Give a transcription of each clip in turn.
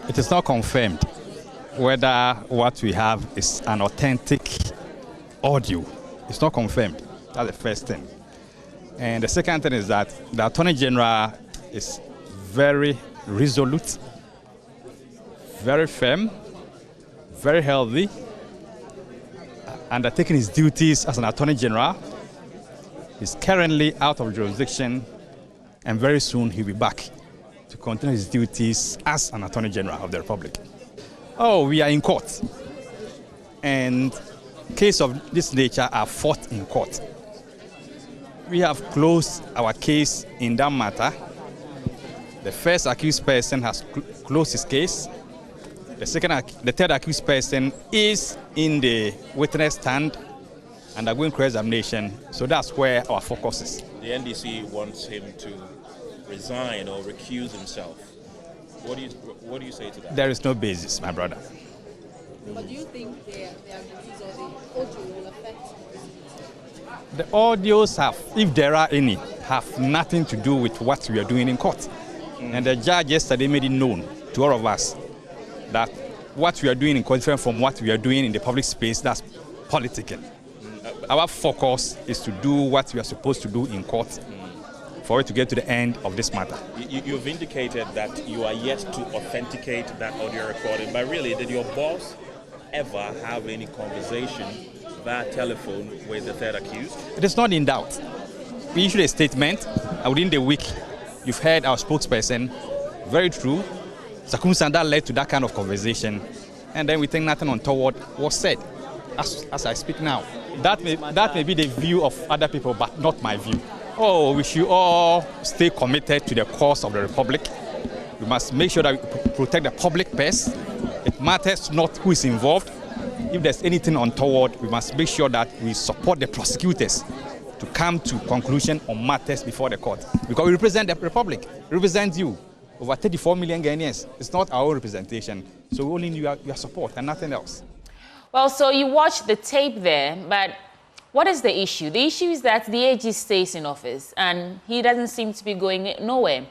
It is not confirmed whether what we have is an authentic audio. It's not confirmed. That's the first thing. And the second thing is that the Attorney General is very resolute, very firm, very healthy, undertaking his duties as an Attorney General. He's currently out of jurisdiction, and very soon he'll be back to continue his duties as an Attorney General of the Republic. Oh, we are in court, and cases of this nature are fought in court. We have closed our case in that matter. The first accused person has closed his case. The third accused person is in the witness stand undergoing cross-examination. So that's where our focus is. The NDC wants him to resign or recuse himself. What do you say to that? There is no basis, my brother. But do you think their release or the audio will affect? The audios have, if there are any, have nothing to do with what we are doing in court. And the judge yesterday made it known to all of us that what we are doing in court is different from what we are doing in the public space. That's political. Our focus is to do what we are supposed to do in court for it to get to the end of this matter. You've indicated that you are yet to authenticate that audio recording, but really, did your boss ever have any conversation via telephone with the third accused? It is not in doubt. We issued a statement, and within the week, you've heard our spokesperson, very true, circumstance that led to that kind of conversation, and then we think nothing untoward was said, as I speak now. That may be the view of other people, but not my view. Oh, we should all stay committed to the cause of the Republic. We must make sure that we protect the public purse. It matters not who is involved. If there's anything untoward, we must make sure that we support the prosecutors to come to conclusion on matters before the court. Because we represent the Republic, we represent you, over 34 million Ghanaians. It's not our own representation, so we only need your support and nothing else. Well, so you watched the tape there, but what is the issue? The issue is that the AG stays in office and he doesn't seem to be going nowhere.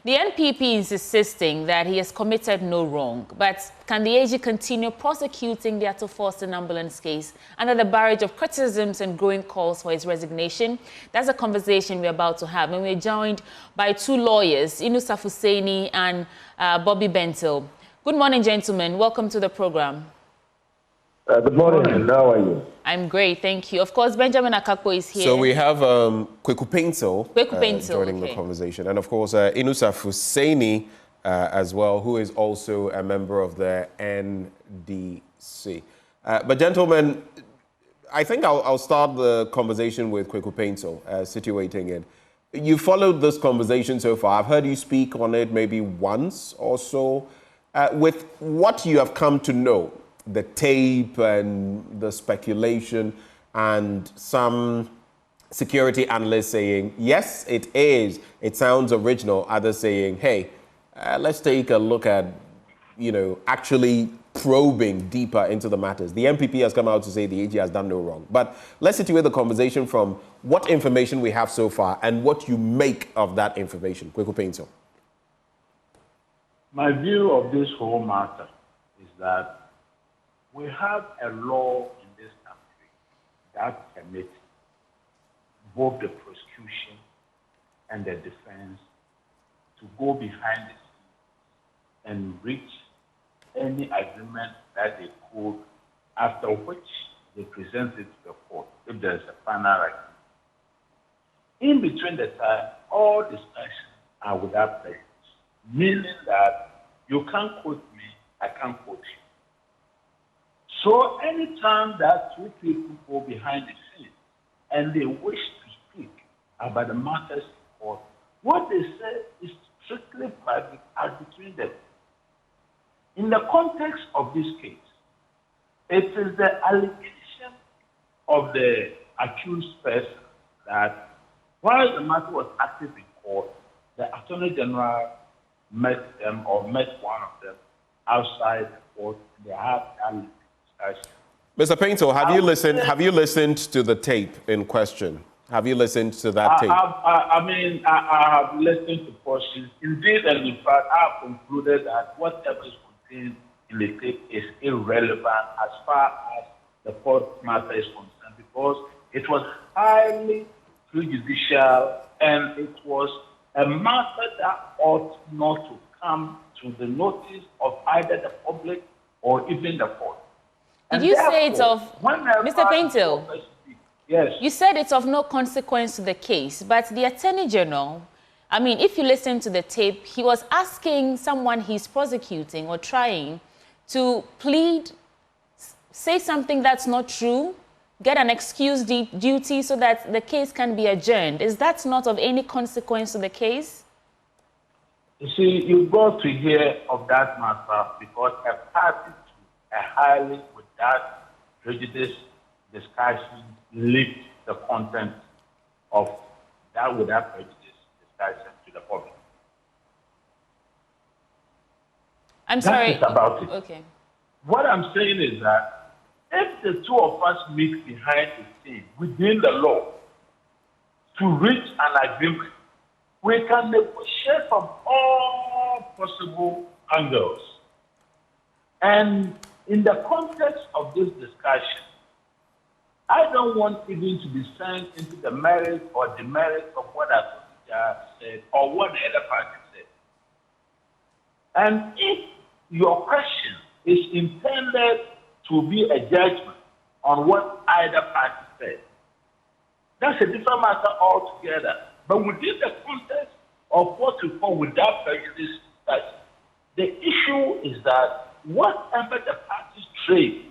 The NPP is insisting that he has committed no wrong, but can the AG continue prosecuting the Ato Forson ambulance case under the barrage of criticisms and growing calls for his resignation? That's a conversation we're about to have, and we're joined by two lawyers, Inusaf Hussaini and Bobby Bentil. Good morning, gentlemen. Welcome to the program. Good morning, and how are you? I'm great, thank you. Of course, Benjamin Akakpo is here. So we have Kweku Paintel joining okay. the conversation. And of course, Inusaf Hussaini as well, who is also a member of the NDC. But gentlemen, I think I'll start the conversation with Kweku Paintel, situating it. You followed this conversation so far. I've heard you speak on it maybe once or so. With what you have come to know, the tape and the speculation and some security analysts saying, yes, it is. It sounds original. Others saying, hey, let's take a look at, actually probing deeper into the matters. The MPP has come out to say the AG has done no wrong. But let's situate the conversation from what information we have so far and what you make of that information. Kweku Paintel. My view of this whole matter is that we have a law in this country that permits both the prosecution and the defense to go behind the scenes and reach any agreement that they could, after which they present it to the court if there's a final agreement. In between the time, all discussions are without prejudice, meaning that you can't quote me, I can't quote you. So anytime that two people go behind the scenes and they wish to speak about the matters in court, what they say is strictly private as between them. In the context of this case, it is the allegation of the accused person that while the matter was active in court, the Attorney General met them or met one of them outside the court. They had that Mr. Paintel, have you listened to the tape in question? Have you listened to that tape? I have listened to portions. Indeed, and in fact, I have concluded that whatever is seen in the tape is irrelevant as far as the court matter is concerned, because it was highly prejudicial and it was a matter that ought not to come to the notice of either the public or even the court. Did you say it's of, Mr. Painter? Yes. You said it's of no consequence to the case, but the Attorney General, I mean, if you listen to the tape, he was asking someone he's prosecuting or trying to plead, say something that's not true, get an excuse duty so that the case can be adjourned. Is that not of any consequence to the case? You see, you got to hear of that matter because a party to a highly without prejudice discussion leaked the content of that without prejudice discussion to the public. I'm sorry. That is about it. Okay. What I'm saying is that if the two of us meet behind the scene within the law to reach an agreement, we can negotiate from all possible angles. And in the context of this discussion, I don't want even to be sent into the merits or demerits of what I said or what the other party said. And if your question is intended to be a judgment on what either party said, that's a different matter altogether. But within the context of what we call without prejudice, the issue is that whatever the parties trade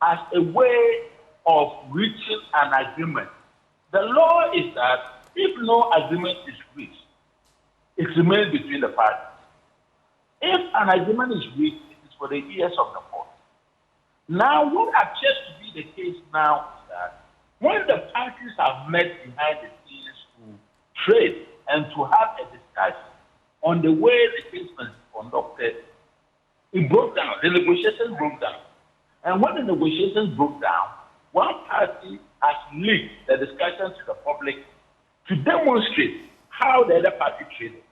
as a way of reaching an agreement, the law is that if no agreement is reached, it remains between the parties. If an agreement is reached, it is for the ears of the court. Now, what appears to be the case now is that when the parties have met behind the scenes to trade and to have a discussion on the way the case was conducted, it broke down. The negotiations broke down. And when the negotiations broke down, one party has leaked the discussion to the public to demonstrate how the other party traded.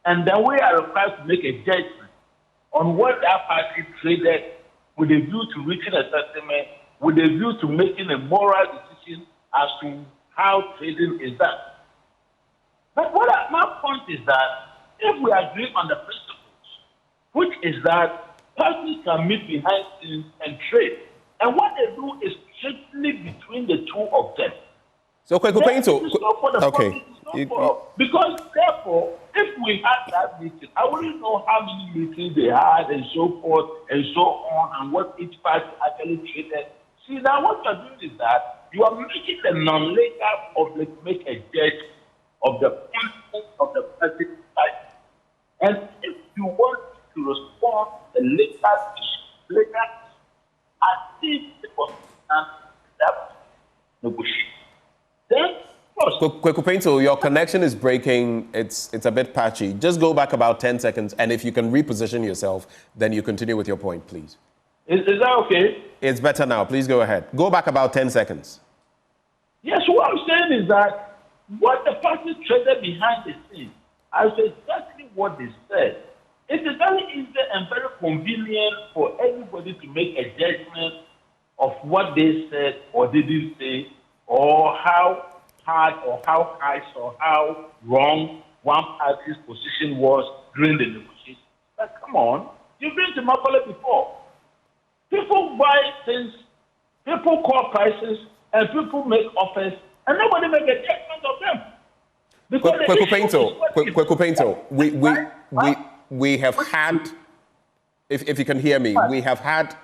And then we are required to make a judgment on what that party traded with a view to reaching a settlement, with a view to making a moral decision as to how trading is done. But my point is that if we agree on the principles, which is that parties can meet behind scenes and trade, and what they do is strictly between the two of them. So, Kweku Painter, okay. Because therefore, if we had that meeting, I wouldn't know how many meetings they had and so forth and so on, and what each party actually traded. See, now what you're doing is that you are making the non-legal public make a judgment of the content of the party. And if you want to respond to the legal as if it was that negotiation, then Kweku Painter, your connection is breaking. It's a bit patchy. Just go back about 10 seconds, and if you can reposition yourself, then you continue with your point, please. Is that okay? It's better now. Please go ahead. Go back about 10 seconds. Yes, what I'm saying is that what the parties traded behind the scenes, I said exactly what they said. It is very easy and very convenient for everybody to make a judgment of what they said or didn't say, or how hard or how high or how wrong one party's position was during the negotiation. But come on, you've been to Macaulay before. People buy things, people call prices, and people make offers, and nobody make a judgment of them. Kweku Painter, we have had, if you can hear me, we have had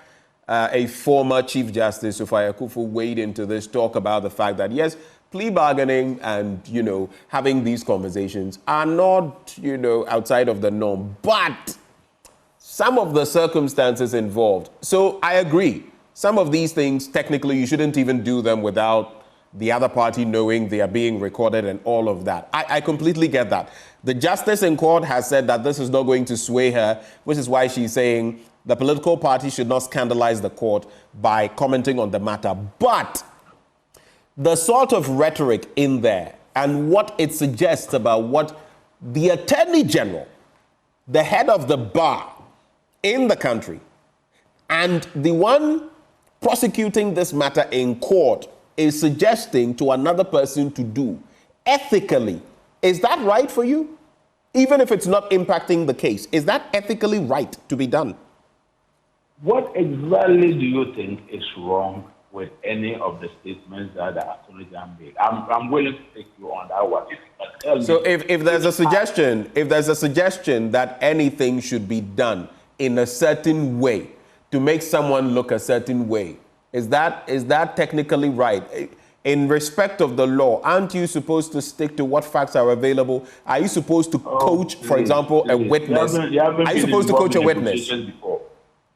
a former Chief Justice, Sufai Akufu, wade into this, talk about the fact that, yes, plea bargaining and, having these conversations are not, outside of the norm, but some of the circumstances involved. So I agree. Some of these things, technically, you shouldn't even do them without the other party knowing they are being recorded and all of that. I completely get that. The justice in court has said that this is not going to sway her, which is why she's saying the political party should not scandalize the court by commenting on the matter. But the sort of rhetoric in there and what it suggests about what the Attorney General, the head of the bar, in the country, and the one prosecuting this matter in court is suggesting to another person to do, ethically, is that right for you? Even if it's not impacting the case, is that ethically right to be done? What exactly do you think is wrong with any of the statements that the Attorney General made? I'm willing to take you on that one. If you can tell So me, if there's a suggestion that anything should be done in a certain way to make someone look a certain way, is that technically right? In respect of the law, aren't you supposed to stick to what facts are available? Are you supposed to coach, for example, a witness? Are you supposed to coach a witness? Before.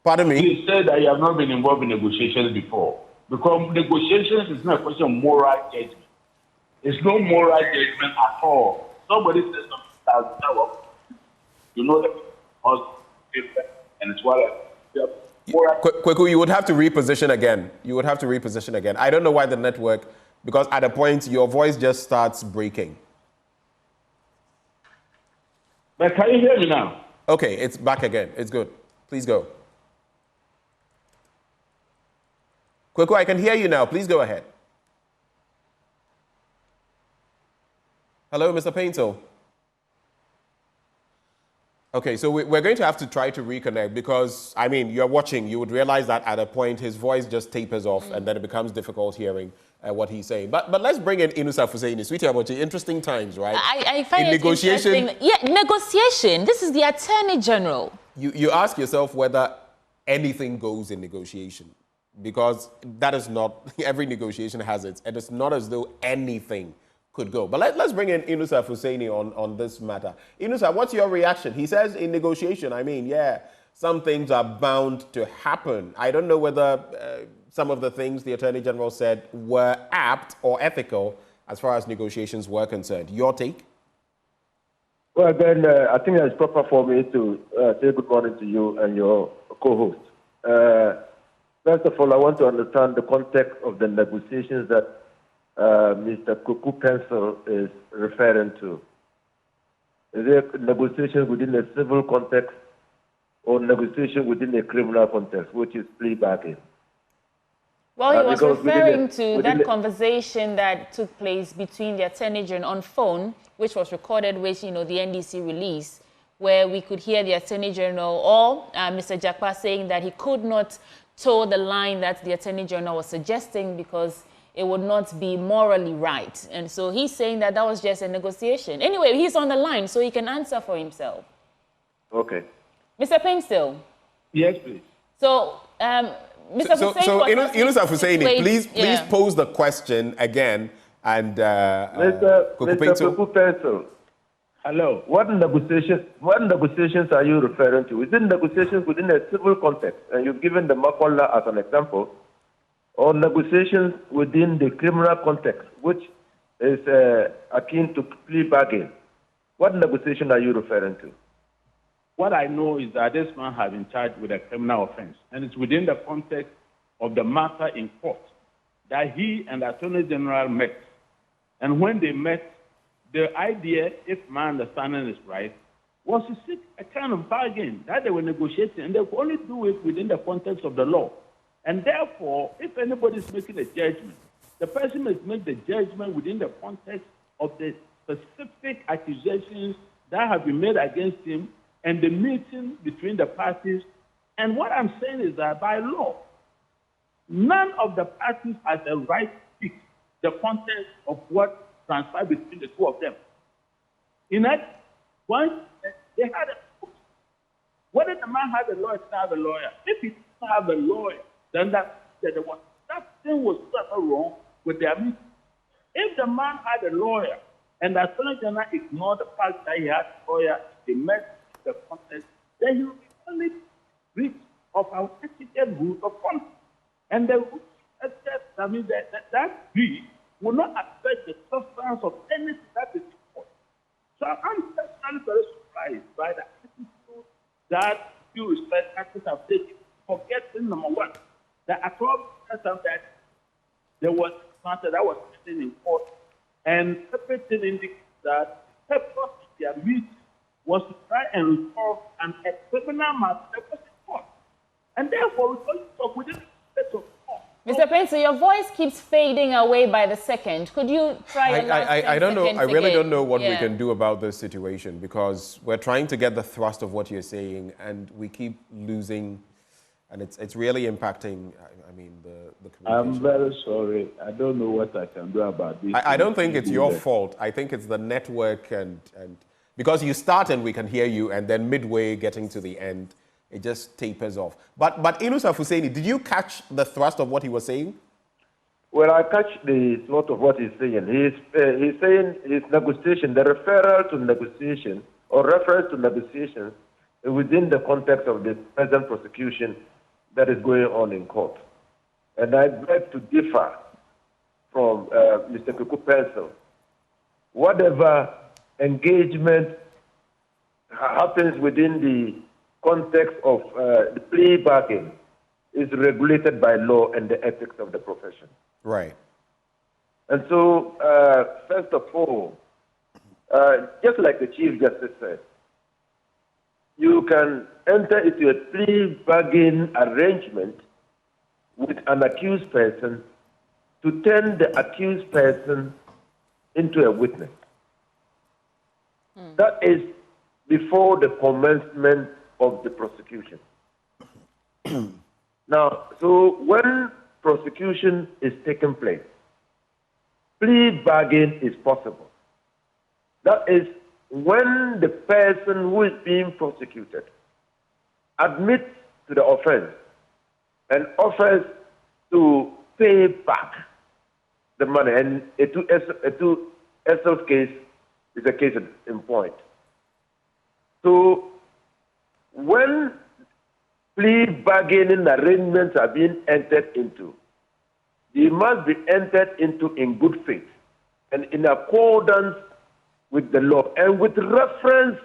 Pardon me? You said that you have not been involved in negotiations before. Because negotiations is not a question of moral judgment. It's no moral judgment at all. Somebody says something that you know that and it's what Kweku, you would have to reposition again. I don't know why the network, because at a point your voice just starts breaking. But can you hear me now? Okay, it's back again. It's good. Please go. Kweku, I can hear you now. Please go ahead. Hello, Mr. Paintel. Okay, so we're going to have to try to reconnect because, I mean, you're watching, you would realize that at a point his voice just tapers off and then it becomes difficult hearing what he's saying. But let's bring in Inusa Fuseini. Sweetie Abochi, interesting times, right? I find it interesting. Yeah, negotiation. This is the Attorney General. You ask yourself whether anything goes in negotiation because that is not, every negotiation has it, and it's not as though anything could go. But let's bring in Inusa Fuseini on this matter. Inusa, what's your reaction? He says in negotiation, I mean, yeah, some things are bound to happen. I don't know whether some of the things the Attorney General said were apt or ethical as far as negotiations were concerned. Your take? Well, then I think it's proper for me to say good morning to you and your co-host. First of all, I want to understand the context of the negotiations that Mr. Kuku Pencil is referring to. Is it negotiation within a civil context or negotiation within a criminal context, which is plea bargain? Well, he was referring to that conversation that took place between the Attorney General on phone, which was recorded, which, the NDC released, where we could hear the Attorney General or Mr. Jakpa saying that he could not toe the line that the Attorney General was suggesting because it would not be morally right. And so he's saying that that was just a negotiation. Anyway, he's on the line, so he can answer for himself. Okay. Mr. Painstill. Yes, please. So, Mr. Inusa Fuseini, please pose the question again. And Mr. Kuku Pencil. Hello. What negotiations are you referring to? Is it negotiations within a civil context? And you've given the Makola as an example. Or negotiations within the criminal context, which is akin to plea bargain. What negotiation are you referring to? What I know is that this man has been charged with a criminal offense, and it's within the context of the matter in court that he and the Attorney General met. And when they met, the idea, if my understanding is right, was to seek a kind of bargain that they were negotiating, and they could only do it within the context of the law. And therefore, if anybody is making a judgment, the person must make the judgment within the context of the specific accusations that have been made against him and the meeting between the parties. And what I'm saying is that by law, none of the parties has a right to pick the context of what transpired between the two of them. In that, once they had a whether the man had a lawyer or didn't have a lawyer, if he didn't have a lawyer, then that thing was wrong with their meeting. If the man had a lawyer and the Attorney General ignored the fact that he had a lawyer, he met the context, then he will be only breach of our ethical rules of conduct. And the rules that breach will not affect the substance of anything that is reported. So I'm personally very surprised by the attitude that due respect actors have taken, forgetting number one, that across that there was matter that was sitting in court, and everything indicates that the purpose of their meeting was to try and resolve a criminal matter that was in And therefore, we can't talk within the space of law. Mr. Pencil, your voice keeps fading away by the second. Could you try your last 10 I don't know. seconds I really again? don't know what we Yeah. can do about this situation because we're trying to get the thrust of what you're saying, and we keep losing, and it's really impacting. I mean, the communication. I'm very sorry. I don't know what I can do about this. I don't think it's your fault. I think it's the network and because you start and we can hear you, and then midway getting to the end, it just tapers off. But Inusaf Hussaini, did you catch the thrust of what he was saying? Well, I catch the sort of what he's saying. He's saying his negotiation, the referral to negotiation or reference to negotiations within the context of the present prosecution that is going on in court. And I beg to differ from Mr. Kuku Pencil. Whatever engagement happens within the context of the plea bargain is regulated by law and the ethics of the profession. Right. And so, first of all, just like the Chief Justice said, you can enter into a plea bargain arrangement with an accused person to turn the accused person into a witness. That is before the commencement of the prosecution. Now, so when prosecution is taking place, plea bargain is possible. That is when the person who is being prosecuted admits to the offense and offers to pay back the money. And a two SL case is a case in point. So when plea bargaining arrangements are being entered into, they must be entered into in good faith and in accordance with the law and with reference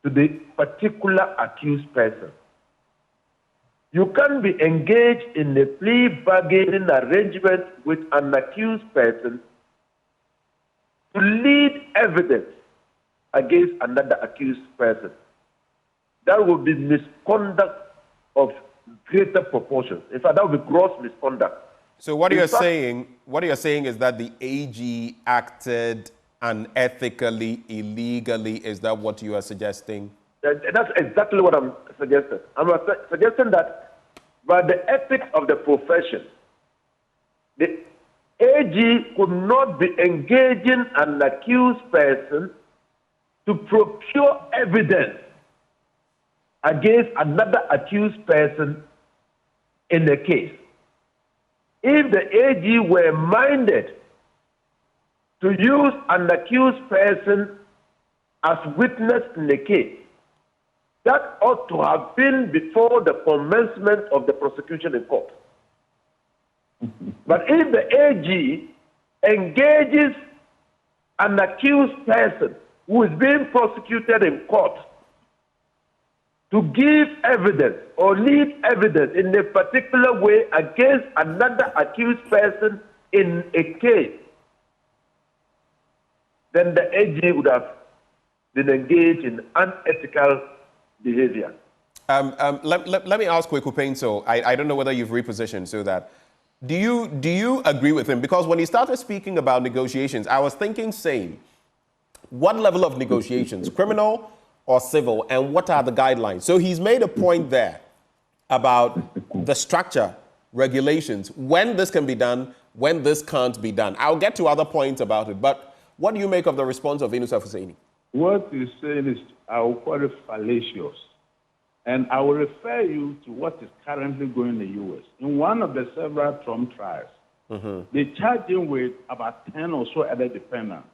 to the particular accused person. You can be engaged in a plea bargaining arrangement with an accused person to lead evidence against another accused person. That would be misconduct of greater proportions. In fact, that would be gross misconduct. So what you're saying is that the AG acted unethically, illegally. Is that what you are suggesting? That's exactly what I'm suggesting. I'm suggesting that by the ethics of the profession, the AG could not be engaging an accused person to procure evidence against another accused person in a case. If the AG were minded to use an accused person as witness in the case, that ought to have been before the commencement of the prosecution in court. But if the AG engages an accused person who is being prosecuted in court to give evidence or lead evidence in a particular way against another accused person in a case, then the AG would have been engaged in unethical behavior. Let me ask Kweku Painso. I don't know whether you've repositioned so that. Do you agree with him? Because when he started speaking about negotiations, I was thinking same. What level of negotiations, criminal or civil, and what are the guidelines? So he's made a point there about the structure, regulations, when this can be done, when this can't be done. I'll get to other points about it, but what do you make of the response of Inusaf Hussaini? What he's saying is, I will call it fallacious. And I will refer you to what is currently going in the U.S. In one of the several Trump trials, they charged him with about 10 or so other defendants.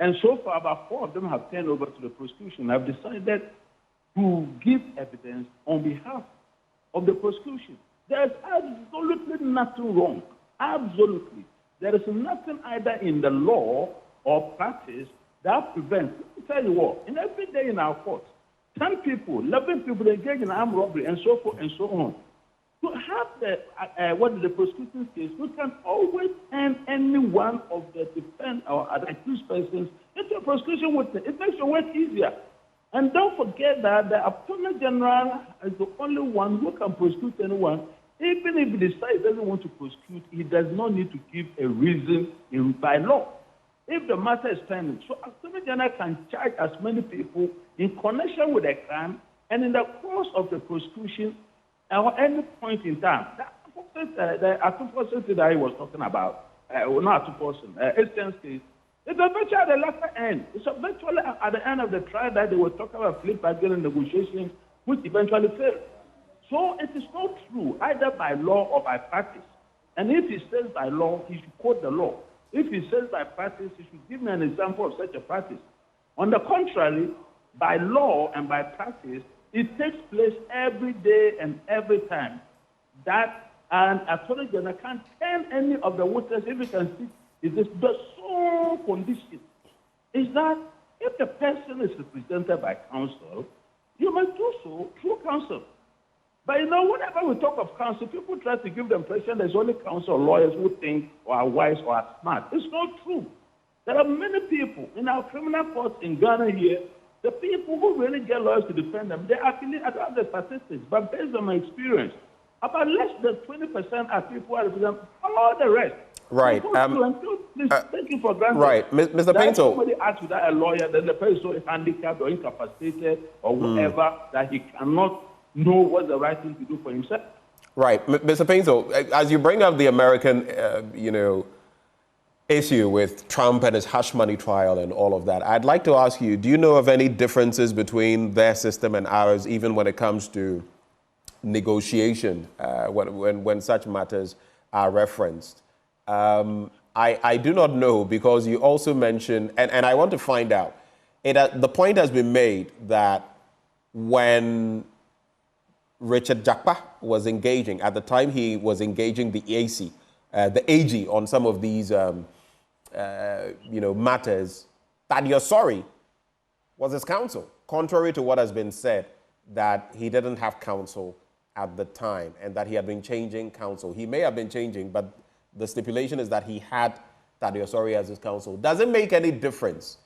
And so far, about 4 of them have turned over to the prosecution, have decided to give evidence on behalf of the prosecution. There's absolutely nothing wrong. Absolutely. There is nothing either in the law or practice that prevents. Let me tell you what, in every day in our court, 10 people, 11 people engage in armed robbery and so forth and so on. To have the prosecution case, we can always turn any one of the defendant or accused persons into a prosecution witness. It makes your work easier. And don't forget that the Attorney General is the only one who can prosecute anyone. Even if he decides he doesn't want to prosecute, he does not need to give a reason by law. If the matter is pending, so Attorney General can charge as many people in connection with a crime, and in the course of the prosecution, or any point in time, the advocacy that he was talking about, not advocacy, instance case, it's eventually at the latter end. It's eventually at the end of the trial that they were talking about flip bargaining negotiations, which eventually failed. So it is not true, either by law or by practice. And if he says by law, he should quote the law. If he says by practice, he should give me an example of such a practice. On the contrary, by law and by practice, it takes place every day and every time that an Attorney General can tell any of the witnesses, if he can see, it is the sole condition is that if the person is represented by counsel, you must do so through counsel. But you know, whenever we talk of counsel, people try to give the impression there's only counsel lawyers who think or are wise or are smart. It's not true. There are many people in our criminal courts in Ghana here, the people who really get lawyers to defend them, they actually, I don't have the statistics, but based on my experience, about less than 20% are people who are representing all the rest. Right. Please take it for granted. Right. Mr. Pinto. Somebody asks without a lawyer, then the person is so handicapped or incapacitated or whatever that he cannot know what's the right thing to do for himself. Right. Mr. Pinto, as you bring up the American, issue with Trump and his hush money trial and all of that, I'd like to ask you, do you know of any differences between their system and ours, even when it comes to negotiation, when such matters are referenced? I do not know, because you also mentioned, and I want to find out, the point has been made that when Richard Jakpa was engaging, at the time he was engaging the AG on some of these matters, Thaddeus Sorry was his counsel, contrary to what has been said, that he didn't have counsel at the time and that he had been changing counsel. He may have been changing, but the stipulation is that he had Thaddeus Sorry as his counsel. Does it make any difference,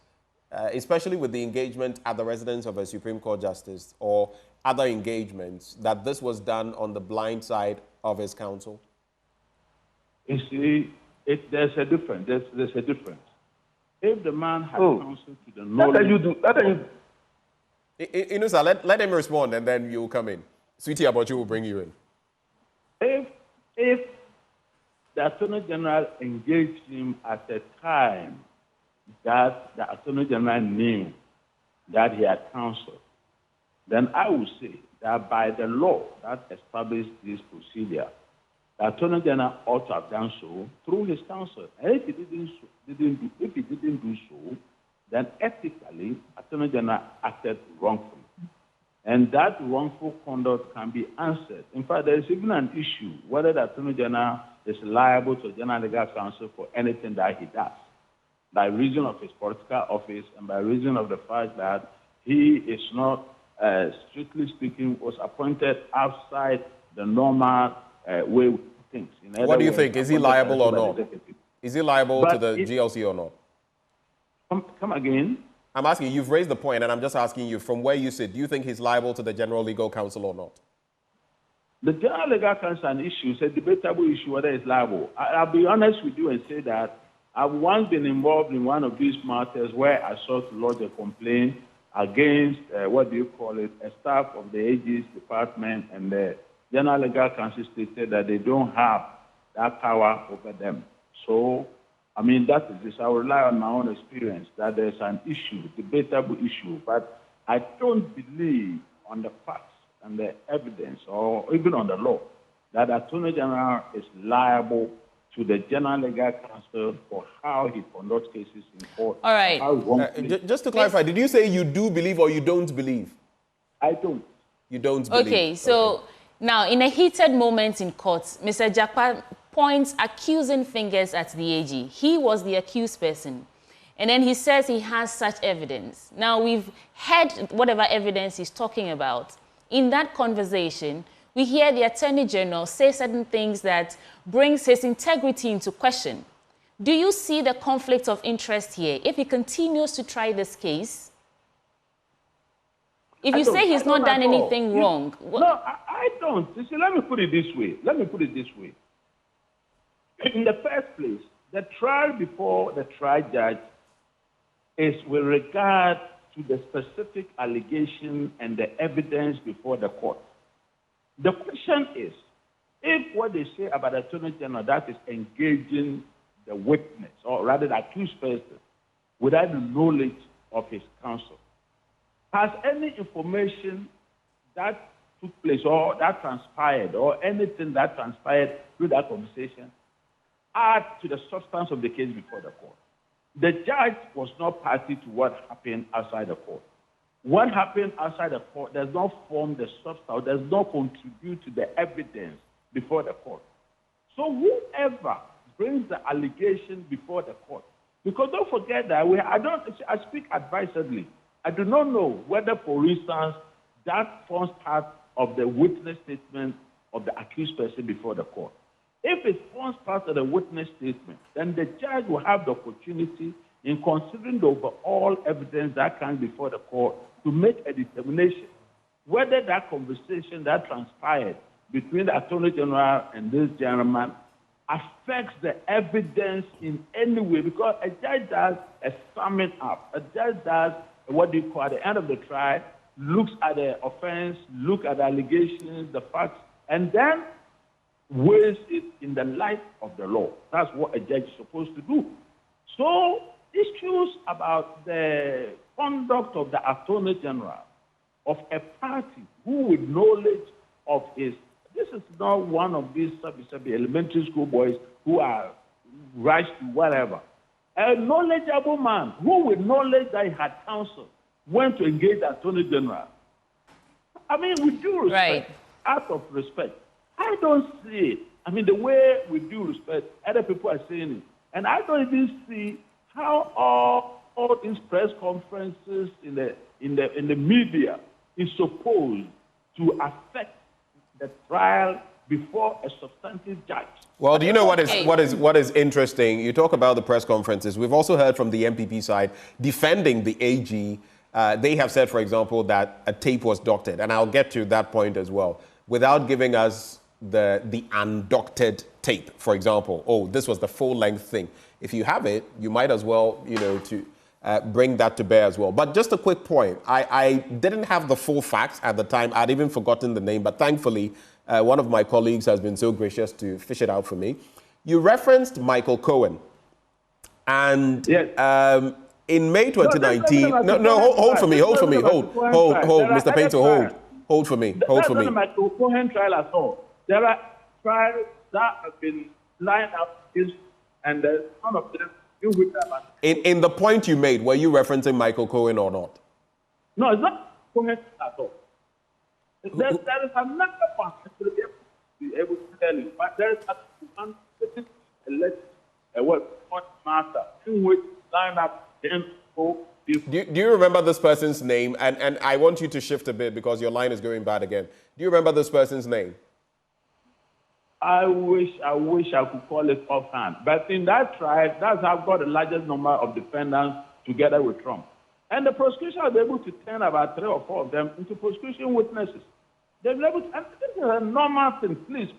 especially with the engagement at the residence of a Supreme Court justice or other engagements, that this was done on the blind side of his counsel? You see, there's a difference. There's a difference. If the man had counsel to the knowledge... Inusa, let him respond and then you will come in. Sweetie Abochu will bring you in. If the Attorney General engaged him at a time that the Attorney General knew that he had counsel, then I would say that by the law that established this procedure, the Attorney General ought to have done so through his counsel. And if he didn't do so, then ethically, Attorney General acted wrongfully. And that wrongful conduct can be answered. In fact, there is even an issue whether the Attorney General is liable to General Legal Counsel for anything that he does, by reason of his political office and by reason of the fact that he is not, strictly speaking, was appointed outside the normal way we do things. What do you think? Is he liable or not? Is he liable to the GLC or not? Come again? I'm asking, you've raised the point, and I'm just asking you, from where you sit, do you think he's liable to the General Legal Counsel or not? The General Legal Counsel an issue, is a debatable issue whether it's liable. I'll be honest with you and say that I've once been involved in one of these matters where I sought to lodge a complaint against, a staff of the AG's department, and the General Legal Counsel stated that they don't have that power over them. So, I mean, that is this. I will rely on my own experience that there's an issue, debatable issue, but I don't believe on the facts and the evidence or even on the law that Attorney General is liable to the General Legal Counsel for how he conducts cases in court. All right. Just to clarify, did you say you do believe or you don't believe? I don't. You don't believe? Okay, so now in a heated moment in court, Mr. Jakpa points accusing fingers at the AG. He was the accused person. And then he says he has such evidence. Now, we've heard whatever evidence he's talking about. In that conversation, we hear the Attorney General say certain things that brings his integrity into question. Do you see the conflict of interest here if he continues to try this case? If you say he's not done anything wrong... No, I don't. You see, let me put it this way. In the first place, the trial before the trial judge is with regard to the specific allegation and the evidence before the court. The question is, if what they say about the Attorney General, that is engaging the witness, or rather the accused person, without the knowledge of his counsel, has any information that took place or that transpired or anything that transpired through that conversation add to the substance of the case before the court? The judge was not party to what happened outside the court. What happened outside the court does not form the substance, does not contribute to the evidence before the court. So whoever brings the allegation before the court, because don't forget that I speak advisedly. I do not know whether, for instance, that forms part of the witness statement of the accused person before the court. If it forms part of the witness statement, then the judge will have the opportunity, in considering the overall evidence that comes before the court, to make a determination whether that conversation that transpired between the Attorney General and this gentleman affects the evidence in any way, because a judge does a summing up. A judge does what do you call at the end of the trial, looks at the offense, look at the allegations, the facts, and then weighs it in the light of the law. That's what a judge is supposed to do. So issues about the conduct of the Attorney General of a party who, with knowledge of his, this is not one of these elementary school boys who are rushed to whatever. A knowledgeable man who, with knowledge that he had counsel, went to engage the Attorney General. I mean, with due respect, out of respect, I don't see it. I mean, the way, with due respect, other people are saying it. And I don't even see how all these press conferences in the media is supposed to affect the trial before a substantive judge. Well, do you know what is interesting? You talk about the press conferences. We've also heard from the MPP side defending the AG. They have said, for example, that a tape was doctored, and I'll get to that point as well, without giving us the undoctored tape, for example. Oh, this was the full-length thing. If you have it, you might as well, to bring that to bear as well. But just a quick point. I didn't have the full facts at the time. I'd even forgotten the name, but thankfully, one of my colleagues has been so gracious to fish it out for me. You referenced Michael Cohen. And yes. In May 2019... Hold for me, Mr. Painter, hold for me. That's not a Michael Cohen trial at all. There are trials that have been lined up, and none of them deal with that. In the point you made, were you referencing Michael Cohen or not? No, it's not Cohen at all. There is another part to be able to tell you, but there is a matter in which line up the info. Do you remember this person's name? And I want you to shift a bit because your line is going bad again. Do you remember this person's name? I wish I could call it offhand. But in that trial, that's how I've got the largest number of defendants together with Trump. And the prosecution was able to turn about 3 or 4 of them into prosecution witnesses. They've been able to, and this is a normal thing. Please.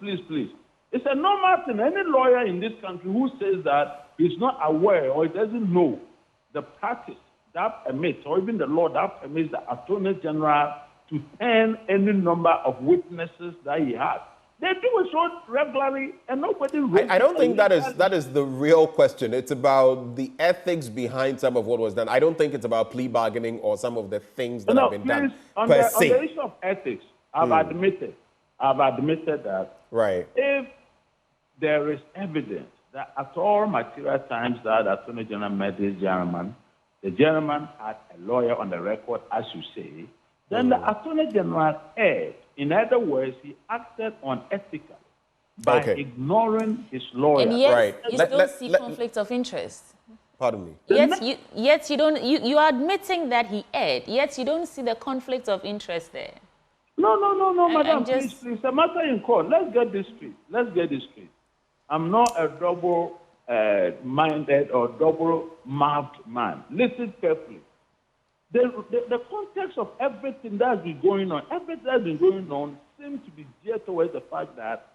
It's a normal thing. Any lawyer in this country who says that he's not aware or he doesn't know the practice that permits, or even the law that permits the Attorney General to turn any number of witnesses that he has. They do it so regularly, and nobody... I don't think that is the real question. It's about the ethics behind some of what was done. I don't think it's about plea bargaining or some of the things that have been done on the issue of ethics, I've admitted that if there is evidence that at all material times that Attorney General met this gentleman, the gentleman had a lawyer on the record, as you say, then the Attorney General erred. In other words, he acted unethically by ignoring his lawyer. And yet, you still see conflict of interest. Pardon me. Yet you don't. You are admitting that he erred. Yet you don't see the conflict of interest there. No, madam. Please. It's a matter in court. Let's get this straight. I'm not a double-minded or double-mouthed man. Listen carefully. The context of everything that's been going on, seems to be geared towards the fact that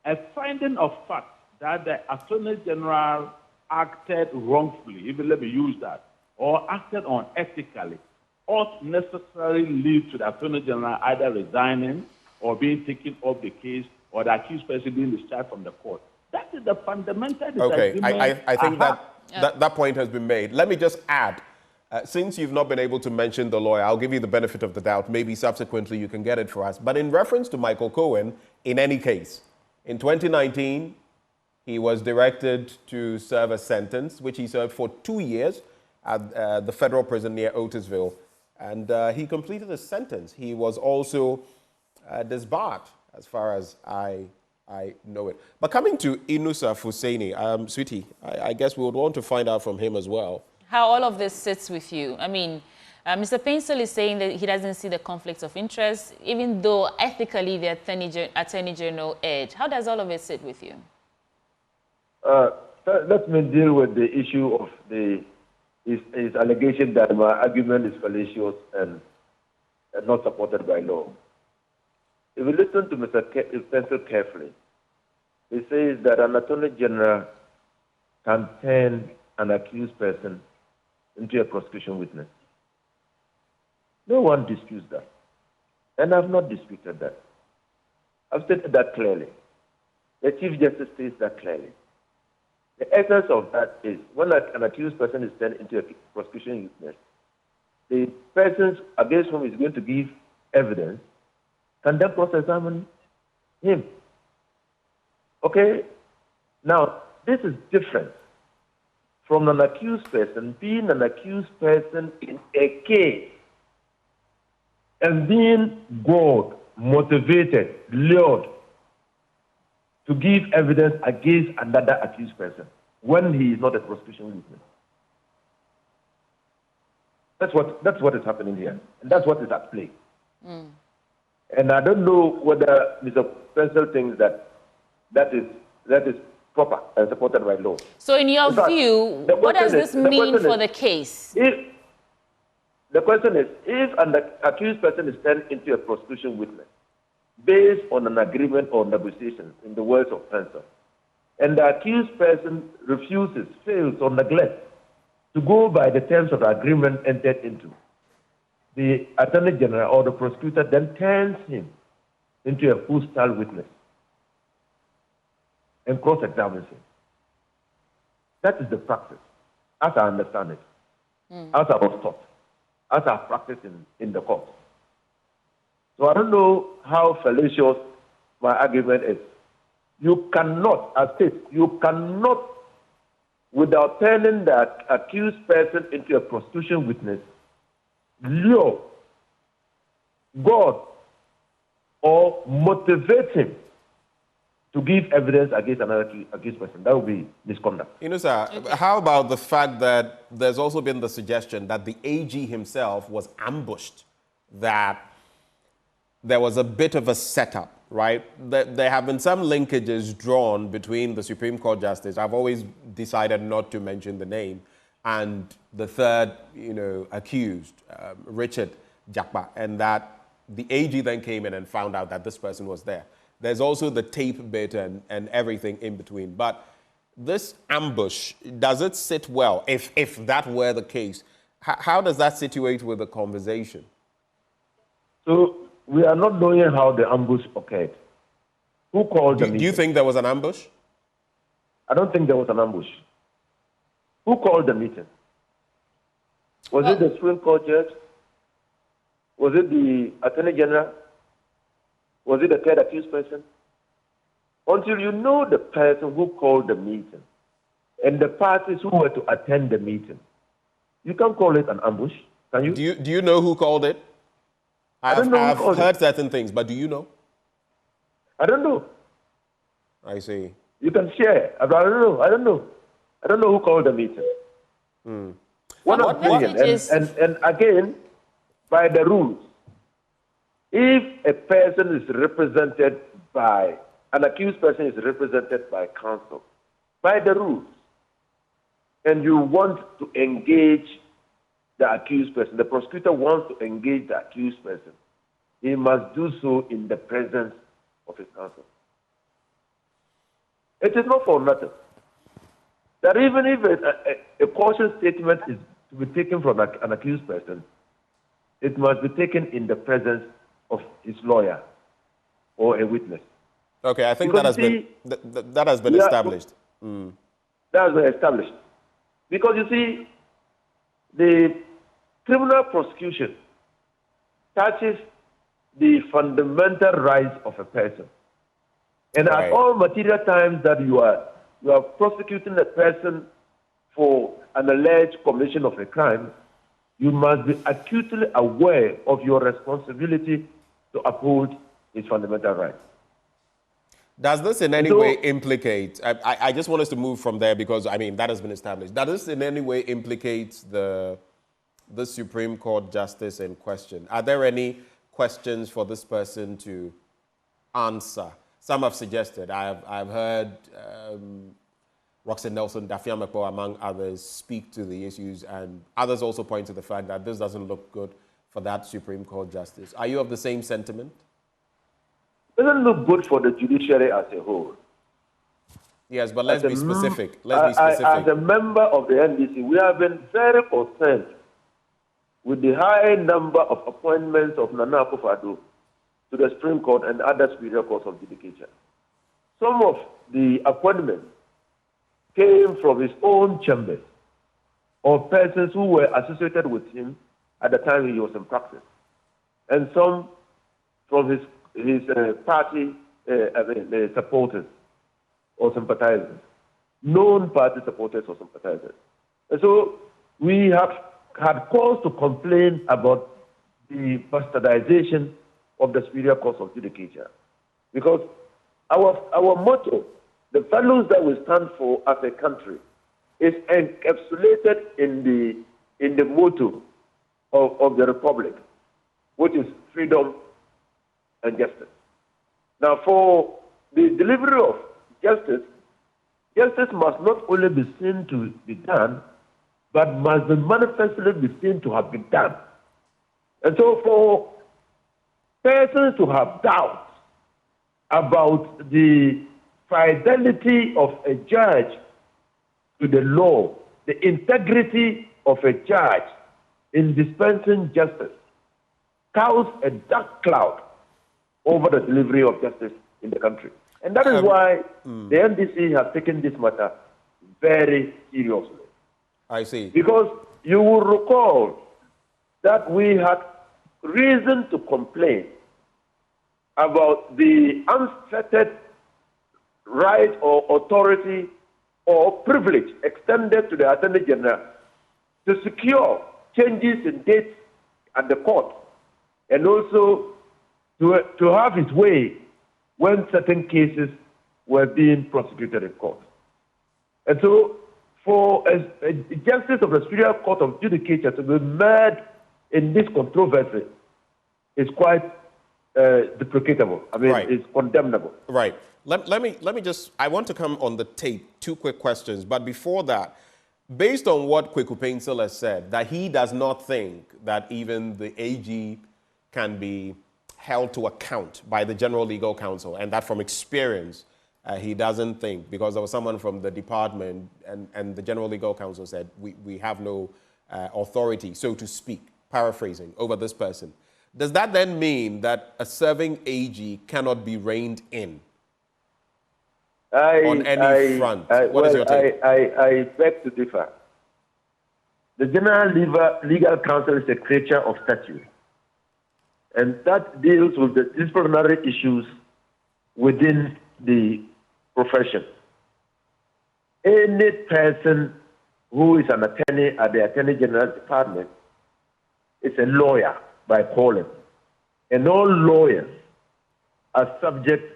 a finding of fact that the Attorney General acted wrongfully, even let me use that, or acted unethically, ought necessarily lead to the Attorney General either resigning or being taken off the case or the accused person being discharged from the court. That is the fundamental disagreement. Okay, I think that point has been made. Let me just add, since you've not been able to mention the lawyer, I'll give you the benefit of the doubt. Maybe subsequently you can get it for us. But in reference to Michael Cohen, in any case, in 2019, he was directed to serve a sentence, which he served for 2 years at the federal prison near Otisville. And he completed his sentence. He was also disbarred, as far as I know it. But coming to Inusaf Hussaini, sweetie, I guess we would want to find out from him as well how all of this sits with you. I mean, Mr. Painsall is saying that he doesn't see the conflicts of interest, even though ethically the Attorney General erred. How does all of it sit with you? Let me deal with the issue of his allegation that my argument is fallacious and not supported by law. If you listen to Mr. Painsall carefully, he says that an Attorney General can turn an accused person into a prosecution witness. No one disputes that. And I've not disputed that. I've stated that clearly. The Chief Justice states that clearly. The essence of that is when an accused person is turned into a prosecution witness, the person against whom is going to give evidence can then cross-examine him. Okay? Now, this is different from an accused person being an accused person in a case and being goaded, motivated, lured to give evidence against another accused person when he is not a prosecution witness. That's what is happening here, and that's what is at play. And I don't know whether Mr. Painsall thinks that is proper and supported by law. So in your view, what does this mean for the case? The question is, if an accused person is turned into a prosecution witness based on an agreement or negotiation, in the words of Painsall, and the accused person refuses, fails, or neglects to go by the terms of the agreement entered into, the Attorney General or the prosecutor then turns him into a hostile witness and cross-examines him. That is the practice, as I understand it, as I was taught, as I practice in the court. So I don't know how fallacious my argument is. You cannot, as state, you cannot, without turning the accused person into a prosecution witness, lure, God, or motivate him to give evidence against another accused person. That would be misconduct. Inusa, how about the fact that there's also been the suggestion that the AG himself was ambushed, that there was a bit of a setup, right? There have been some linkages drawn between the Supreme Court Justice, I've always decided not to mention the name, and the third, accused, Richard Jakpa, and that the AG then came in and found out that this person was there. There's also the tape bit and everything in between. But this ambush, does it sit well? If that were the case, how does that situate with the conversation? So we are not knowing how the ambush occurred. Who called the meeting? Do you think there was an ambush? I don't think there was an ambush. Who called the meeting? Was it the Supreme Court judge? Was it the Attorney General? Was it the third accused person? Until you know the person who called the meeting and the parties who were to attend the meeting, you can't call it an ambush, can you? Do you know who called it? I don't know. I've heard certain things, but do you know? I don't know. I see. You can share. I don't know. I don't know who called the meeting. What and again, by the rules, if a person is represented by, an accused person is represented by counsel, by the rules, and you want to engage the accused person, the prosecutor wants to engage the accused person, he must do so in the presence of his counsel. It is not for nothing that even if a caution statement is to be taken from an accused person, it must be taken in the presence of his lawyer or a witness. Okay, I think that has been established. That has been established. Because you see, the criminal prosecution touches the fundamental rights of a person. And right. at all material times that you are prosecuting a person for an alleged commission of a crime, you must be acutely aware of your responsibility to uphold his fundamental rights. Does this in any way implicate, I just want us to move from there because, I mean, that has been established. Does this in any way implicate the Supreme Court justice in question? Are there any questions for this person to answer? Some have suggested. I've heard Roxanne Nelson, Dafiamekpo, among others, speak to the issues, and others also point to the fact that this doesn't look good for that Supreme Court justice. Are you of the same sentiment? It doesn't look good for the judiciary as a whole. Yes, but let's be specific. Let's be specific. As a member of the NDC, we have been very concerned with the high number of appointments of Nana Akufo-Addo to the Supreme Court and other superior courts of judicature. Some of the appointments came from his own chambers or persons who were associated with him at the time he was in practice, and some from his party supporters or sympathizers, known party supporters or sympathizers. And so we have had cause to complain about the bastardization of the superior courts of judicature, because our motto, the values that we stand for as a country, is encapsulated in the motto of the Republic, which is freedom and justice. Now, for the delivery of justice, justice must not only be seen to be done, but must be manifestly be seen to have been done. And so for persons to have doubts about the fidelity of a judge to the law, the integrity of a judge in dispensing justice, casts a dark cloud over the delivery of justice in the country. And that is why the NDC has taken this matter very seriously. I see. Because you will recall that we had reason to complain about the unfettered right or authority or privilege extended to the Attorney General to secure changes in dates at the court, and also to have his way when certain cases were being prosecuted in court. And so for a justice of the Superior Court of Judicature to be mad in this controversy is quite deprecable. I mean, right. It's condemnable. Right. Let me just, I want to come on the tape, 2 quick questions. But before that, based on what Kweku Painsil has said, that he does not think that even the AG can be held to account by the General Legal Counsel, and that from experience, he doesn't think, because there was someone from the department and the General Legal Counsel said, we have no authority, so to speak, paraphrasing, over this person. Does that then mean that a serving AG cannot be reined in on any front? What is your take? I beg to differ. The General Legal Counsel is a creature of statute, and that deals with the disciplinary issues within the profession. Any person who is an attorney at the Attorney General's Department is a lawyer by calling, and all lawyers are subject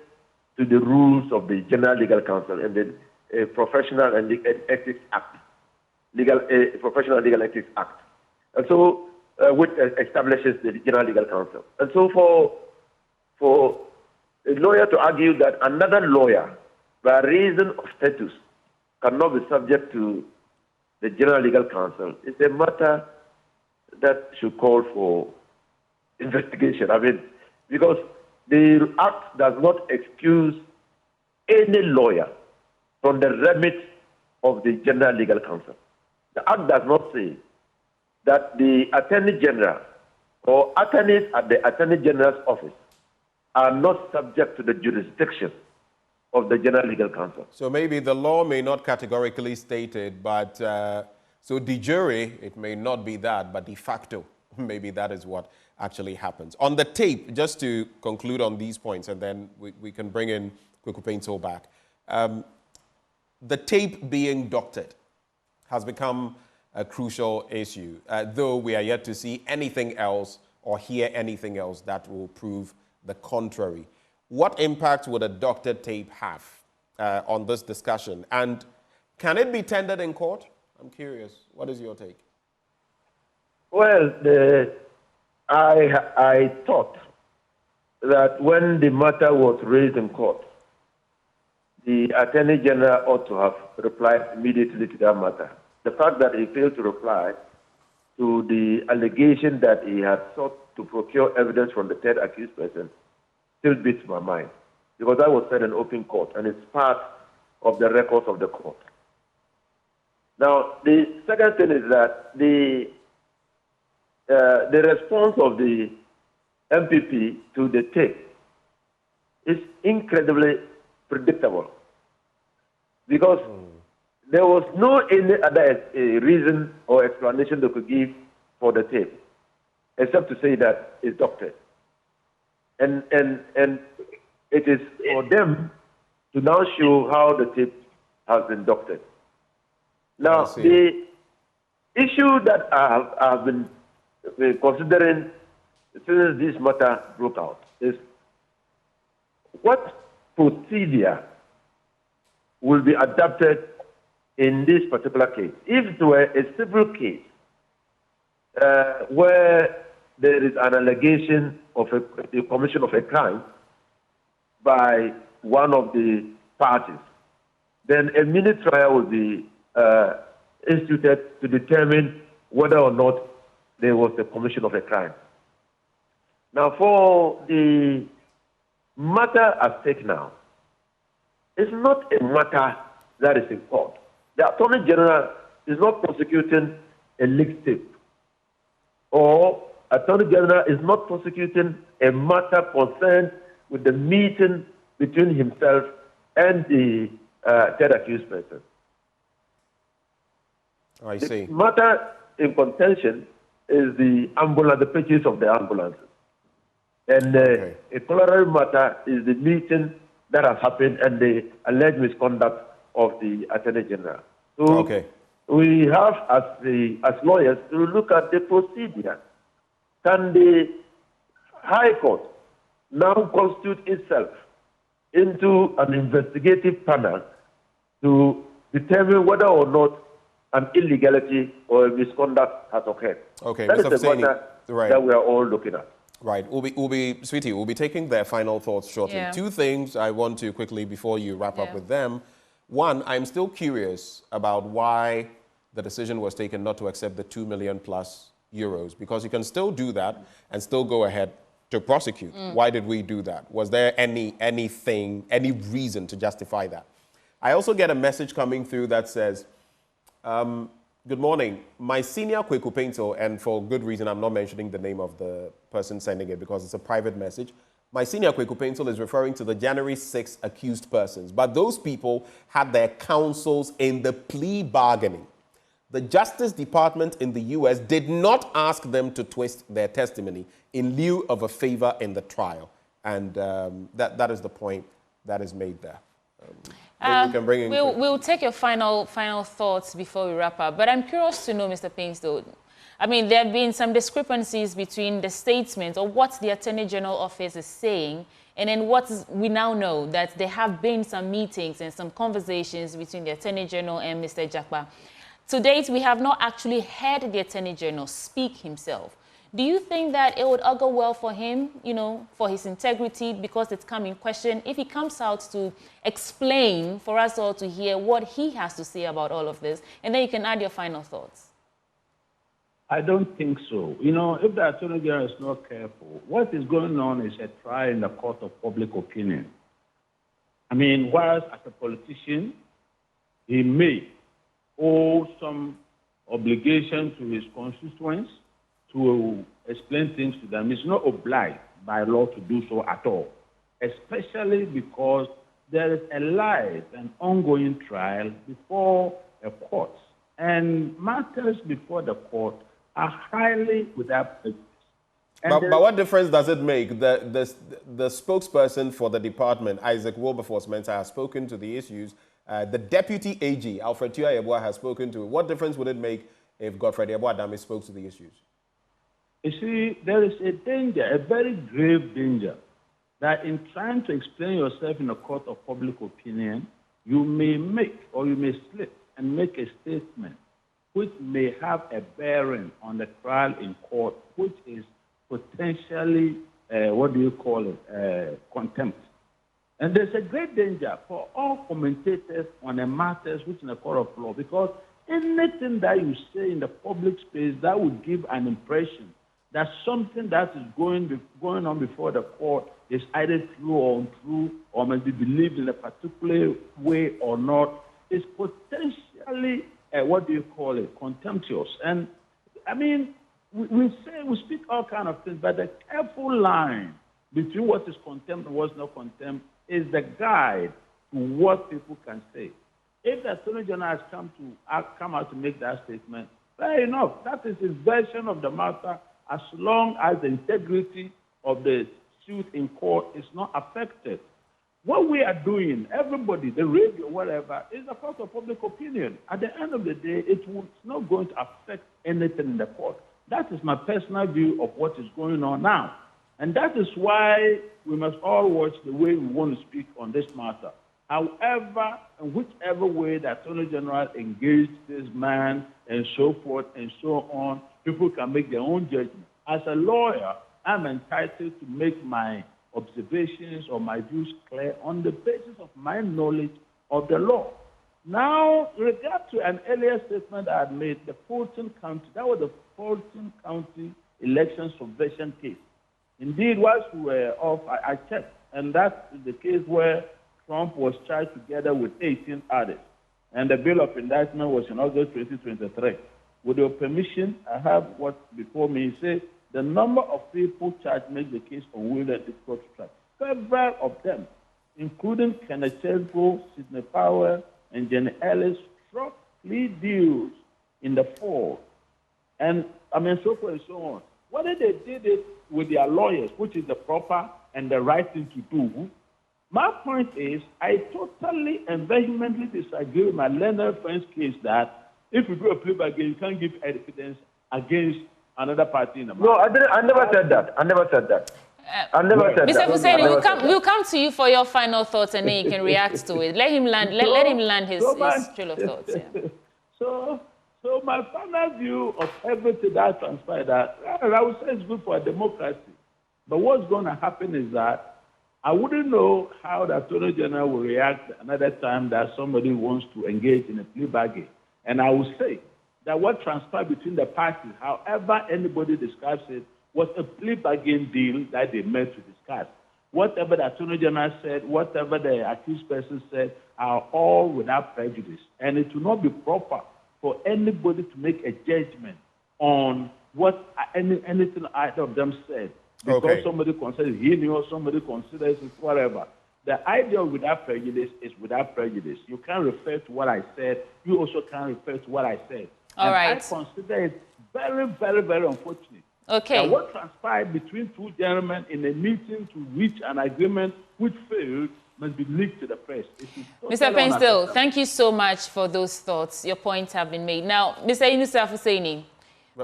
to the rules of the General Legal Counsel and the Professional and Ethics Act, Professional Legal Ethics Act, and so which establishes the General Legal Counsel. And so for a lawyer to argue that another lawyer, by reason of status, cannot be subject to the General Legal Counsel is a matter that should call for investigation. I mean, because the Act does not excuse any lawyer from the remit of the General Legal Counsel. The Act does not say that the Attorney General or attorneys at the Attorney General's office are not subject to the jurisdiction of the General Legal Counsel. So maybe the law may not categorically state it, but so de jure, it may not be that, but de facto, maybe that is what actually happens. On the tape, just to conclude on these points, and then we can bring in Kweku Painto back. The tape being doctored has become a crucial issue, though we are yet to see anything else or hear anything else that will prove the contrary. What impact would a doctored tape have on this discussion? And can it be tendered in court? I'm curious. What is your take? Well, I thought that when the matter was raised in court, the Attorney General ought to have replied immediately to that matter. The fact that he failed to reply to the allegation that he had sought to procure evidence from the third accused person still beats my mind, because that was said in open court, and it's part of the records of the court. Now, the second thing is that the response of the MPP to the tape is incredibly predictable, because there was no any other reason or explanation they could give for the tape, except to say that it's doctored. And it is for them to now show how the tape has been doctored. Now, the issue that I have been considering since this matter broke out is what procedure will be adopted in this particular case. If it were a civil case where there is an allegation of the commission of a crime by one of the parties, then a mini trial will be instituted to determine whether or not there was the commission of a crime. Now, for the matter at stake now, it's not a matter that is in court. The Attorney General is not prosecuting a leaked tape, or Attorney General is not prosecuting a matter concerned with the meeting between himself and the third accused person. I see. The matter in contention is the ambulance, the purchase of the ambulances. And a corollary matter is the meeting that has happened and the alleged misconduct of the Attorney General. So we have, as lawyers, to look at the procedure. Can the High Court now constitute itself into an investigative panel to determine whether or not an illegality or a misconduct has occurred? Okay, that Mr. is the matter that we are all looking at. Right. Sweetie, we'll be taking their final thoughts shortly. Yeah. Two things I want to quickly, before you wrap up with them. One, I'm still curious about why the decision was taken not to accept the 2 million plus euros, because you can still do that and still go ahead to prosecute. Why did we do that? Was there any reason to justify that? I also get a message coming through that says, good morning. My senior Kweku Painto, and for good reason, I'm not mentioning the name of the person sending it because it's a private message. My senior Kweku Painto is referring to the January 6 accused persons, but those people had their counsels in the plea bargaining. The Justice Department in the U.S. did not ask them to twist their testimony in lieu of a favor in the trial. And that is the point that is made there. We can bring in we'll take your final thoughts before we wrap up. But I'm curious to know, Mr. Painto, I mean, there have been some discrepancies between the statement or what the Attorney General office is saying and then what we now know, that there have been some meetings and some conversations between the Attorney General and Mr. Jakpa. To date, we have not actually heard the Attorney General speak himself. Do you think that it would augur well for him, you know, for his integrity, because it's come in question, if he comes out to explain for us all to hear what he has to say about all of this, and then you can add your final thoughts? I don't think so. You know, if the Attorney General is not careful, what is going on is a trial in the court of public opinion. I mean, whilst as a politician, he may owe some obligation to his constituents to explain things to them. He's not obliged by law to do so at all, especially because there is a live and ongoing trial before a court. And matters before the court are highly without prejudice. But what difference does it make? The spokesperson for the department, Isaac Wilberforce-Mensah, has spoken to the issues. The deputy AG, Alfred Tuah-Yeboah, has spoken to it. What difference would it make if Godfred Yeboah-Dame spoke to the issues? You see, there is a danger, a very grave danger, that in trying to explain yourself in a court of public opinion, you may make or you may slip and make a statement which may have a bearing on the trial in court, which is potentially, contempt. And there's a great danger for all commentators on the matters which in the court of law, because anything that you say in the public space that would give an impression that something that is going on before the court is either true or untrue or must be believed in a particular way or not is potentially, contemptuous. And I mean, we speak all kind of things, but the careful line between what is contempt and what's not contempt is the guide to what people can say. If the Attorney General has come out to make that statement, fair enough. That is his version of the matter, as long as the integrity of the suit in court is not affected. What we are doing, everybody, the radio, whatever, is a court of public opinion. At the end of the day, it's not going to affect anything in the court. That is my personal view of what is going on now. And that is why we must all watch the way we want to speak on this matter. However, in whichever way the Attorney General engaged this man and so forth and so on, people can make their own judgment. As a lawyer, I'm entitled to make my observations or my views clear on the basis of my knowledge of the law. Now, in regard to an earlier statement I had made, the Fulton County, that was the Fulton County election subversion case. Indeed, whilst we were off, I checked, and that is the case where Trump was charged together with 18 others, and the bill of indictment was in August 2023. With your permission, I have what before me says the number of people charged makes the case unwieldy and difficult to track. Several of them, including Kenneth Chesbro, Sidney Powell, and Jenny Ellis, struck plea deals in the fall, and so forth and so on. Whether they did it with their lawyers, which is the proper and the right thing to do, my point is I totally and vehemently disagree with my learned friend's case that if you do a plea bargain, you can't give evidence against another party in the matter. No, I never said that. I never said that. Mr. Hussein, we'll come to you for your final thoughts, and then you can react to it. Let him land. Let him land his trail of thoughts. Yeah. So my final view of everything that transpired, I would say it's good for a democracy. But what's going to happen is that I wouldn't know how the Attorney General will react another time that somebody wants to engage in a plea bargain. And I will say that what transpired between the parties, however anybody describes it, was a plea bargain deal that they met to discuss. Whatever the Attorney General said, whatever the accused person said, are all without prejudice. And it will not be proper for anybody to make a judgment on what anything either of them said. Because somebody considers he knew or somebody considers it whatever. The idea of without prejudice is without prejudice. You can't refer to what I said. You also can't refer to what I said. All right. I consider it very, very, very unfortunate. Okay. Now, what transpired between two gentlemen in a meeting to reach an agreement which failed must be leaked to the press. Mr. Penstill, thank you so much for those thoughts. Your points have been made. Now, Mr. Inusa Husseini,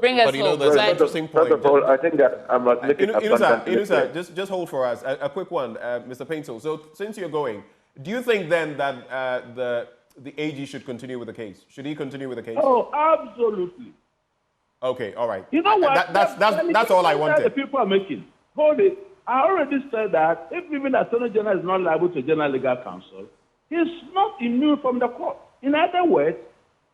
bring us home. There's an interesting point. First of all, I think that I must make it Inusa, just hold for us. A quick one, Mr. Penstill. So, since you're going, do you think then that the AG should continue with the case? Should he continue with the case? Oh, absolutely. Okay, all right. You know what? That's all I wanted. The people are making. Hold it. I already said that if even the Attorney General is not liable to General Legal Counsel, he's not immune from the court. In other words,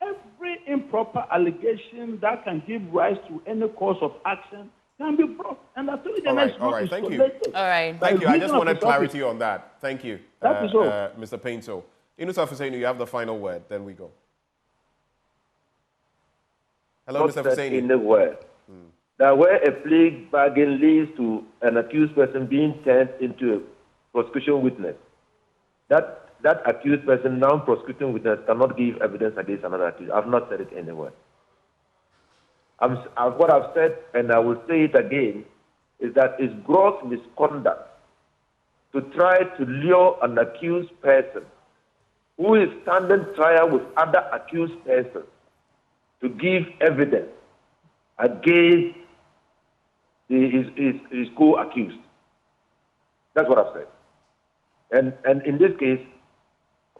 every improper allegation that can give rise to any cause of action can be brought. And Attorney General is not thank you. isolated. All right. Thank you. I just wanted Reason of clarity on that. Thank you, That is all. Mr. Painto. Inusaf Hussaini, you have the final word. Then we go. Hello, Not Mr. said Hussaini. anywhere that where a plea bargain leads to an accused person being turned into a prosecution witness, that accused person, non-prosecuting witness, cannot give evidence against another accused. I've not said it anywhere. What I've said, and I will say it again, is that it's gross misconduct to try to lure an accused person who is standing trial with other accused persons to give evidence against his co-accused. That's what I've said. And in this case,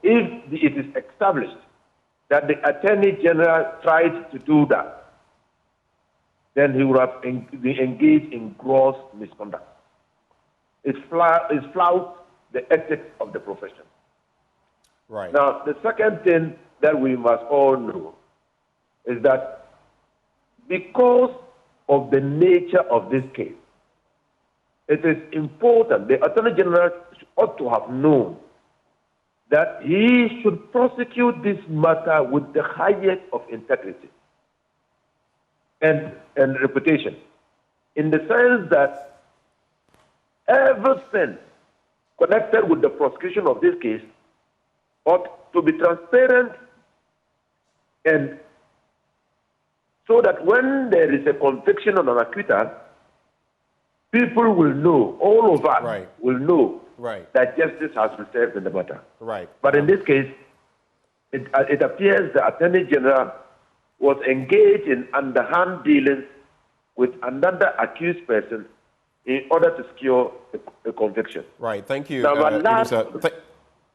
if it is established that the Attorney General tried to do that, then he would have been engaged in gross misconduct. It flouts the ethics of the profession. Right. Now, the second thing that we must all know is that because of the nature of this case, it is important, the Attorney General ought to have known that he should prosecute this matter with the highest of integrity and reputation, in the sense that everything connected with the prosecution of this case ought to be transparent, and so that when there is a conviction on an acquittal, people will know, all of us will know that justice has been served in the matter. Right. But in this case, it appears the Attorney General was engaged in underhand dealings with another accused person in order to secure a conviction. Right. Thank you. Now, my last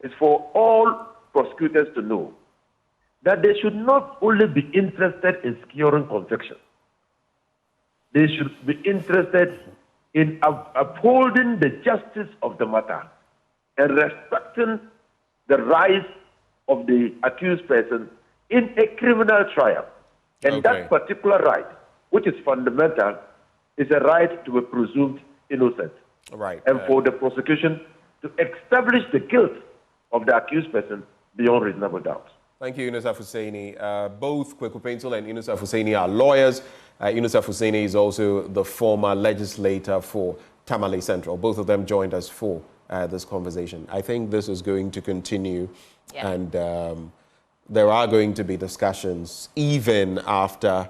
is for all prosecutors to know that they should not only be interested in securing conviction, they should be interested in upholding the justice of the matter and respecting the rights of the accused person in a criminal trial. And that particular right, which is fundamental, is a right to be presumed innocent. Right. And for the prosecution to establish the guilt of the accused person beyond reasonable doubt. Thank you, Inusaf Hussaini. Both Kweku Paintil and Inusaf Hussaini are lawyers. Inusaf Hussaini is also the former legislator for Tamale Central. Both of them joined us for this conversation. I think this is going to continue, and there are going to be discussions even after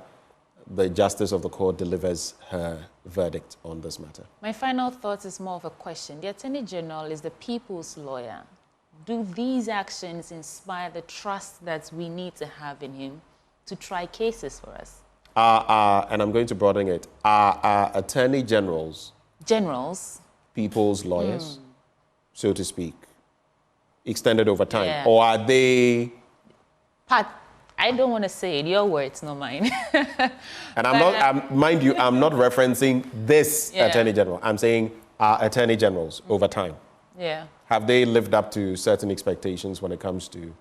the Justice of the Court delivers her verdict on this matter. My final thought is more of a question. The Attorney General is the people's lawyer. Do these actions inspire the trust that we need to have in him to try cases for us? And I'm going to broaden it. Are attorney generals people's lawyers, so to speak, extended over time? Or are they... Pat, I don't want to say it. Your words, not mine. And I'm not, mind you, I'm not referencing this attorney general. I'm saying are attorney generals over time. Yeah. Have they lived up to certain expectations when it comes to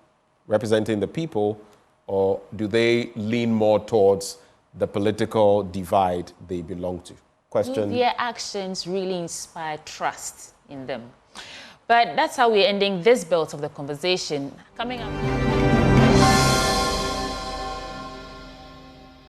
representing the people, or do they lean more towards the political divide they belong to? Question. Do their actions really inspire trust in them? But that's how we're ending this belt of the conversation. Coming up.